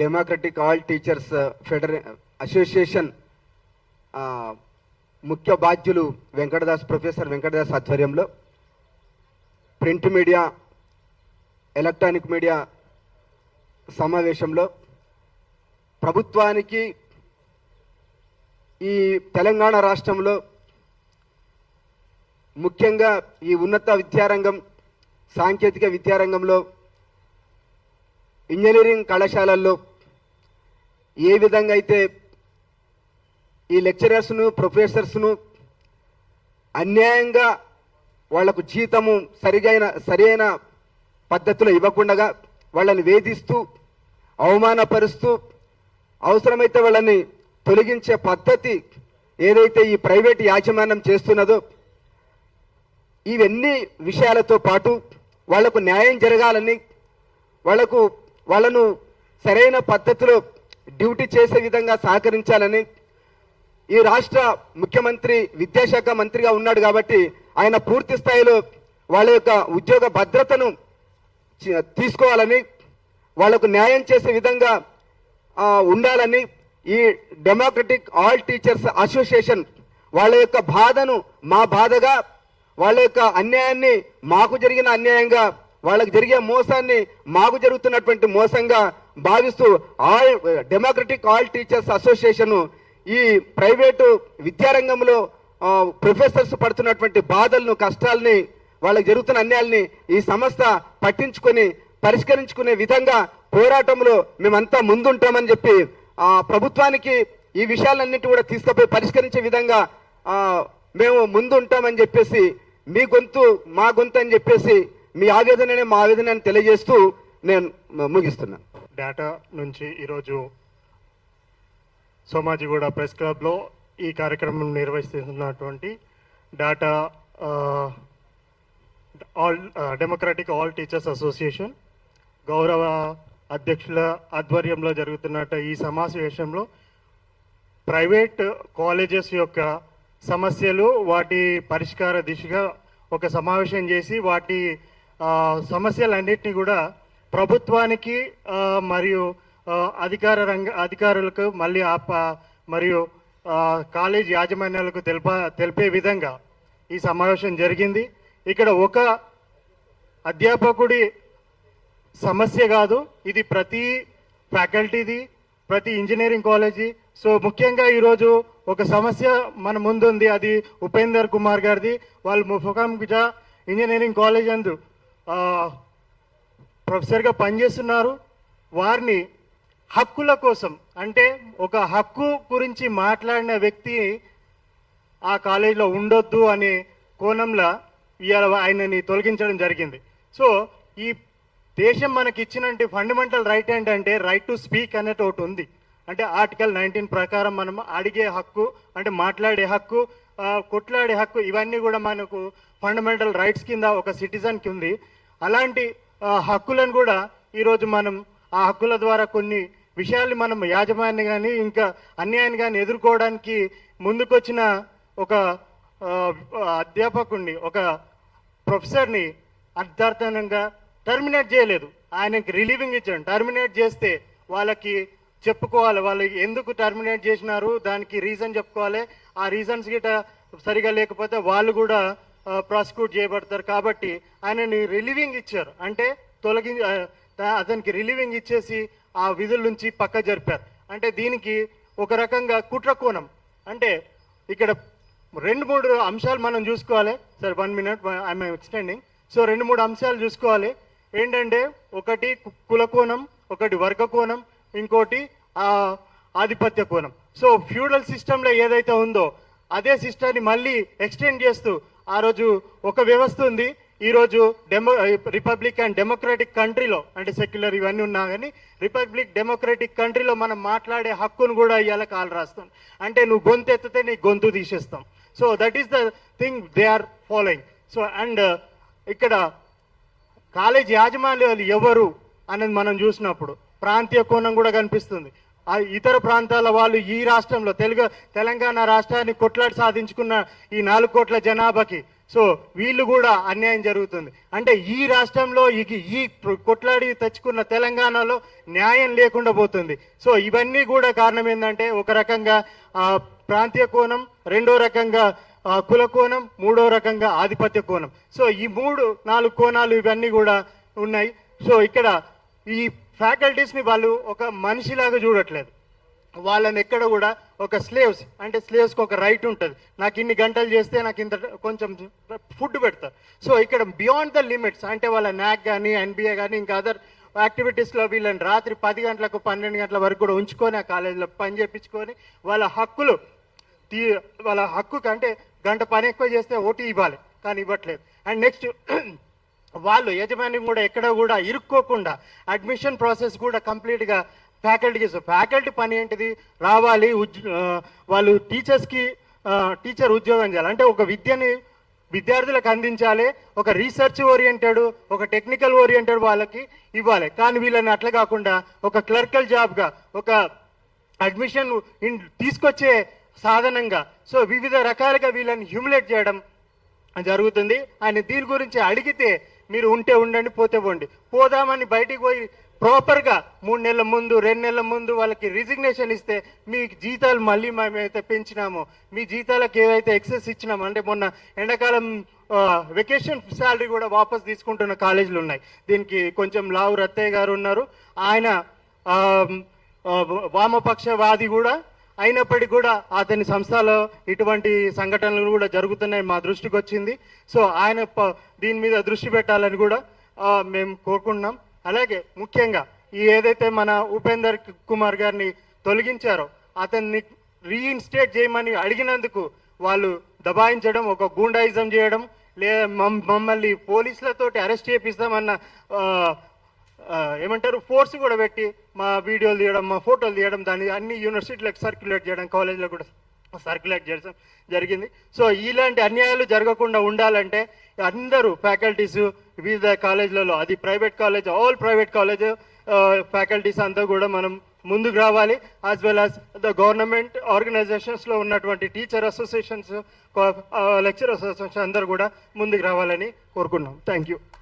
Democratic all teachers association ముఖ్య బాధ్యులు professor Venkatadas ఆధ్వర్యంలో ప్రింట్ మీడియా ఎలక్ట్రానిక్ మీడియా సమావేశంలో ప్రభుత్వానికి ఈ తెలంగాణ రాష్ట్రంలో ముఖ్యంగా ఈ ఉన్నత విద్యారంగం సాంకేతిక విద్యారంగంలో ఇంజనీరింగ్ కళాశాలల్లో ఏ విధంగా అయితే ఈ లెక్చరర్స్ను ప్రొఫెసర్స్ను అన్యాయంగా వాళ్లకు జీతము సరైన పద్ధతిలో ఇవ్వకుండా వాళ్ళని వేధిస్తూ అవమానపరుస్తూ అవసరమైతే వాళ్ళని తొలగించే పద్ధతి ఏదైతే ఈ ప్రైవేట్ యాజమాన్యం చేస్తున్నదో ఇవన్నీ విషయాలతో పాటు వాళ్లకు న్యాయం జరగాలని వాళ్ళను సరైన పద్ధతిలో డ్యూటీ చేసే విధంగా సహకరించాలని ఈ రాష్ట్ర ముఖ్యమంత్రి విద్యాశాఖ మంత్రిగా ఉన్నాడు కాబట్టి ఆయన పూర్తి స్థాయిలో వాళ్ళ యొక్క ఉద్యోగ భద్రతను తీసుకోవాలని వాళ్లకు న్యాయం చేసే విధంగా ఉండాలని ఈ డెమోక్రటిక్ ఆల్ టీచర్స్ అసోసియేషన్ వాళ్ళ యొక్క బాధను మా బాధగా వాళ్ళ యొక్క అన్యాయాన్ని మాకు జరిగిన అన్యాయంగా వాళ్ళకి జరిగే మోసాన్ని మాకు జరుగుతున్నటువంటి మోసంగా భావిస్తూ డెమోక్రటిక్ ఆల్ టీచర్స్ అసోసియేషన్ ఈ ప్రైవేటు విద్యారంగంలో ప్రొఫెసర్స్ పడుతున్నటువంటి బాధలను కష్టాలని వాళ్ళకి జరుగుతున్న అన్యాయాల్ని ఈ సంస్థ పట్టించుకొని పరిష్కరించుకునే విధంగా పోరాటంలో మేమంతా ముందుంటామని చెప్పి ప్రభుత్వానికి ఈ విషయాలన్నింటి కూడా తీసుకుపోయి పరిష్కరించే విధంగా మేము ముందు ఉంటామని చెప్పేసి మీ గొంతు మా గొంతు అని చెప్పేసి మీ ఆవేదననే మా ఆవేదనని తెలియజేస్తూ నేను ముగిస్తున్నాను. డేటా నుంచి ఈరోజు సోమాజిగూడ ప్రెస్ క్లబ్లో ఈ కార్యక్రమం నిర్వహిస్తున్నటువంటి data democratic all teachers association గౌరవ అధ్యక్షుల ఆధ్వర్యంలో జరుగుతున్న ఈ సమావేశంలో ప్రైవేట్ కాలేజెస్ యొక్క సమస్యలు వాటి పరిష్కార దిశగా ఒక సమావేశం చేసి వాటి సమస్యలన్నింటినీ కూడా ప్రభుత్వానికి మరియు అధికారులకు మళ్ళీ మరియు కాలేజ్ యాజమాన్యాలకు తెలిపే విధంగా ఈ సమావేశం జరిగింది. ఇక్కడ ఒక అధ్యాపకుడి సమస్య కాదు, ఇది ప్రతి ఫ్యాకల్టీది, ప్రతి ఇంజనీరింగ్ కాలేజీ. సో ముఖ్యంగా ఈరోజు ఒక సమస్య మన ముందుంది, అది ఉపేందర్ కుమార్ గారిది. వాళ్ళు ముఫకంజా ఇంజనీరింగ్ కాలేజ్ అందు ప్రొఫెసర్గా పనిచేస్తున్నారు. వారిని హక్కుల కోసం, అంటే ఒక హక్కు గురించి మాట్లాడిన వ్యక్తి ఆ కాలేజీలో ఉండొద్దు అనే కోణంలో ఇవాళ ఆయనని తొలగించడం జరిగింది. సో ఈ దేశం మనకి ఇచ్చినటువంటి ఫండమెంటల్ రైట్ ఏంటంటే రైట్ టు స్పీక్ అనేది ఒకటి ఉంది. అంటే ఆర్టికల్ 19 ప్రకారం మనం అడిగే హక్కు, అంటే మాట్లాడే హక్కు, కొట్లాడే హక్కు, ఇవన్నీ కూడా మనకు ఫండమెంటల్ రైట్స్ కింద ఒక సిటిజన్కి ఉంది. అలాంటి హక్కులను కూడా ఈరోజు మనం ఆ హక్కుల ద్వారా కొన్ని విషయాల్ని మనం యాజమాన్యం కానీ ఇంకా అన్యాయాన్ని కానీ ఎదుర్కోవడానికి ముందుకొచ్చిన ఒక అధ్యాపకుడిని, ఒక ప్రొఫెసర్ని అర్థార్థనంగా టర్మినేట్ చేయలేదు, ఆయనకి రిలీవింగ్ ఇచ్చాడు. టర్మినేట్ చేస్తే వాళ్ళకి చెప్పుకోవాలి, వాళ్ళు ఎందుకు టర్మినేట్ చేసినారు, దానికి రీజన్ చెప్పుకోవాలి. ఆ రీజన్స్ గిట సరిగా లేకపోతే వాళ్ళు కూడా ప్రాసిక్యూట్ చేయబడతారు. కాబట్టి ఆయనని రిలీవింగ్ ఇచ్చారు, అంటే అతనికి రిలీవింగ్ ఇచ్చేసి ఆ విధుల నుంచి పక్క జరిపారు. అంటే దీనికి ఒక రకంగా కుట్ర కోణం. అంటే ఇక్కడ 2-3 అంశాలు మనం చూసుకోవాలి. Sir 1 minute I'm extending. So 2-3 అంశాలు చూసుకోవాలి. ఏంటంటే ఒకటి కుల కోణం, ఒకటి వర్గ కోణం, ఇంకోటి ఆధిపత్య కోణం. సో ఫ్యూడల్ సిస్టంలో ఏదైతే ఉందో అదే సిస్టాన్ని మళ్ళీ ఎక్స్టెండ్ చేస్తూ ఆ రోజు ఒక వ్యవస్థ ఉంది, ఈరోజు రిపబ్లిక్ అండ్ డెమోక్రటిక్ కంట్రీలో, అంటే సెక్యులర్ ఇవన్నీ ఉన్నా కానీ రిపబ్లిక్ డెమోక్రటిక్ కంట్రీలో మనం మాట్లాడే హక్కును కూడా ఇవాళ కాలు రాస్తాం. అంటే నువ్వు గొంతు ఎత్తితే నీ గొంతు తీసేస్తాం. So that is the thing they are following. So and ఇక్కడ కాలేజ్ యాజమాన్యాలు ఎవరు అనేది మనం చూసినప్పుడు ప్రాంతీయ కోణం కూడా కనిపిస్తుంది. ఇతర ప్రాంతాల వాళ్ళు ఈ రాష్ట్రంలో తెలంగాణ రాష్ట్రాన్ని కొట్లాడి సాధించుకున్న ఈ 4 కోట్ల జనాభాకి సో వీళ్ళు కూడా అన్యాయం జరుగుతుంది. అంటే ఈ రాష్ట్రంలో ఈ కొట్లాడి తెచ్చుకున్న తెలంగాణలో న్యాయం లేకుండా పోతుంది. సో ఇవన్నీ కూడా కారణం ఏంటంటే ఒక రకంగా ప్రాంతీయ కోణం, రెండో రకంగా కుల కోణం, మూడో రకంగా ఆధిపత్య కోణం. సో ఈ 3-4 కోణాలు ఇవన్నీ కూడా ఉన్నాయి. సో ఇక్కడ ఈ ఫ్యాకల్టీస్ని వాళ్ళు ఒక మనిషిలాగా చూడట్లేదు. వాళ్ళని ఎక్కడ కూడా ఒక స్లేవ్స్, అంటే స్లేవ్స్కి ఒక రైట్ ఉంటుంది, నాకు ఇన్ని గంటలు చేస్తే నాకు ఇంత కొంచెం ఫుడ్ పెడతారు. సో ఇక్కడ బియాండ్ ద లిమిట్స్, అంటే వాళ్ళ న్యాక్ కానీ ఎన్బిఏ కానీ ఇంకా అదర్ యాక్టివిటీస్లో వీళ్ళని రాత్రి 10 గంటలకు 12 గంటల వరకు కూడా ఉంచుకొని ఆ కాలేజీలో పని చేయించుకొని వాళ్ళ హక్కు కంటే గంట పని ఎక్కువ చేస్తే ఓటీ ఇవ్వాలి, కానీ ఇవ్వట్లేదు. అండ్ నెక్స్ట్ వాళ్ళు యజమాని కూడా ఎక్కడ కూడా ఇరుక్కోకుండా అడ్మిషన్ ప్రాసెస్ కూడా కంప్లీట్గా ఫ్యాకల్టీ పని ఏంటిది, రావాలి, వాళ్ళు టీచర్ ఉద్యోగం చేయాలి, అంటే ఒక విద్యని విద్యార్థులకు అందించాలి, ఒక రీసెర్చ్ ఓరియంటెడ్, ఒక టెక్నికల్ ఓరియంటెడ్ వాళ్ళకి ఇవ్వాలి. కానీ వీళ్ళని అట్లా కాకుండా ఒక క్లర్కల్ జాబ్గా, ఒక అడ్మిషన్ తీసుకొచ్చే సాధనంగా, సో వివిధ రకాలుగా వీళ్ళని హ్యూమిలేట్ చేయడం జరుగుతుంది. ఆయన దీని గురించి అడిగితే మీరు ఉంటే ఉండండి, పోతే పోండి, పోదామని బయటికి పోయి ప్రాపర్గా 3 నెలల ముందు 2 నెలల ముందు వాళ్ళకి రిజిగ్నేషన్ ఇస్తే మీ జీతాలు మళ్ళీ మేమైతే పెంచినామో, మీ జీతాలకు ఏవైతే ఎక్సెస్ ఇచ్చినామో, అంటే మొన్న ఎండాకాలం వెకేషన్ శాలరీ కూడా వాపస్ తీసుకుంటున్న కాలేజీలు ఉన్నాయి. దీనికి కొంచెం లావు రత్తయ్య గారు ఉన్నారు, ఆయన వామపక్షవాది కూడా అయినప్పటికీ కూడా అతని సంస్థలో ఇటువంటి సంఘటనలు కూడా జరుగుతున్నాయి, మా దృష్టికి వచ్చింది. సో ఆయన దీని మీద దృష్టి పెట్టాలని కూడా మేము కోరుకుంటున్నాం. అలాగే ముఖ్యంగా ఏదైతే మన ఉపేందర్ కుమార్ గారిని తొలగించారో అతన్ని రీఇన్స్టేట్ చేయమని అడిగినందుకు వాళ్ళు దబాయించడం, ఒక గూండాయిజం చేయడం, లేదా మమ్మల్ని పోలీసులతోటి అరెస్ట్ చేపిస్తామన్న ఏమంటారు ఫోర్స్ కూడా పెట్టి మా వీడియోలు తీయడం, మా ఫోటోలు తీయడం, దాన్ని అన్ని యూనివర్సిటీలకు సర్క్యులేట్ చేయడం, కాలేజీలో కూడా సర్క్యులేట్ చేయడం జరిగింది. సో ఇలాంటి అన్యాయాలు జరగకుండా ఉండాలంటే అందరూ ఫ్యాకల్టీస్ వివిధ కాలేజీలలో, అది private college, all private college faculties అంతా కూడా మనం ముందుకు రావాలి. As well as the government ఆర్గనైజేషన్స్లో ఉన్నటువంటి టీచర్ అసోసియేషన్స్, లెక్చర్ అసోసియేషన్స్ అందరూ కూడా ముందుకు రావాలని కోరుకున్నాం. Thank you.